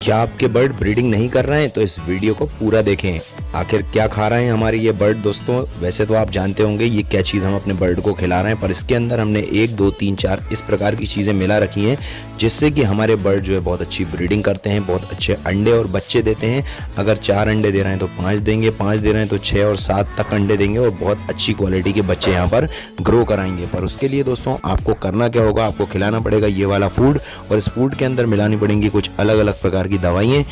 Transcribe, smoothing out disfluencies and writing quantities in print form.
क्या आपके bird breeding नहीं कर रहे हैं तो इस वीडियो को पूरा देखें। आखिर क्या खा रहे हैं हमारे ये बर्ड दोस्तों। वैसे तो आप जानते होंगे ये क्या चीज़ हम अपने बर्ड को खिला रहे हैं, पर इसके अंदर हमने 1 2 3 4 इस प्रकार की चीज़ें मिला रखी हैं जिससे कि हमारे बर्ड जो है बहुत अच्छी ब्रीडिंग करते हैं, बहुत अच्छे अंडे और बच्चे देते हैं। अगर 4 अंडे दे रहे हैं तो 5 देंगे, 5 दे रहे हैं तो 6 और 7 तक अंडे देंगे और बहुत अच्छी क्वालिटी के बच्चे यहाँ पर ग्रो कराएंगे। पर उसके लिए दोस्तों आपको करना क्या होगा, आपको खिलाना पड़ेगा ये वाला फूड और इस फूड के अंदर मिलानी पड़ेंगी कुछ अलग अलग प्रकार की दवाइयाँ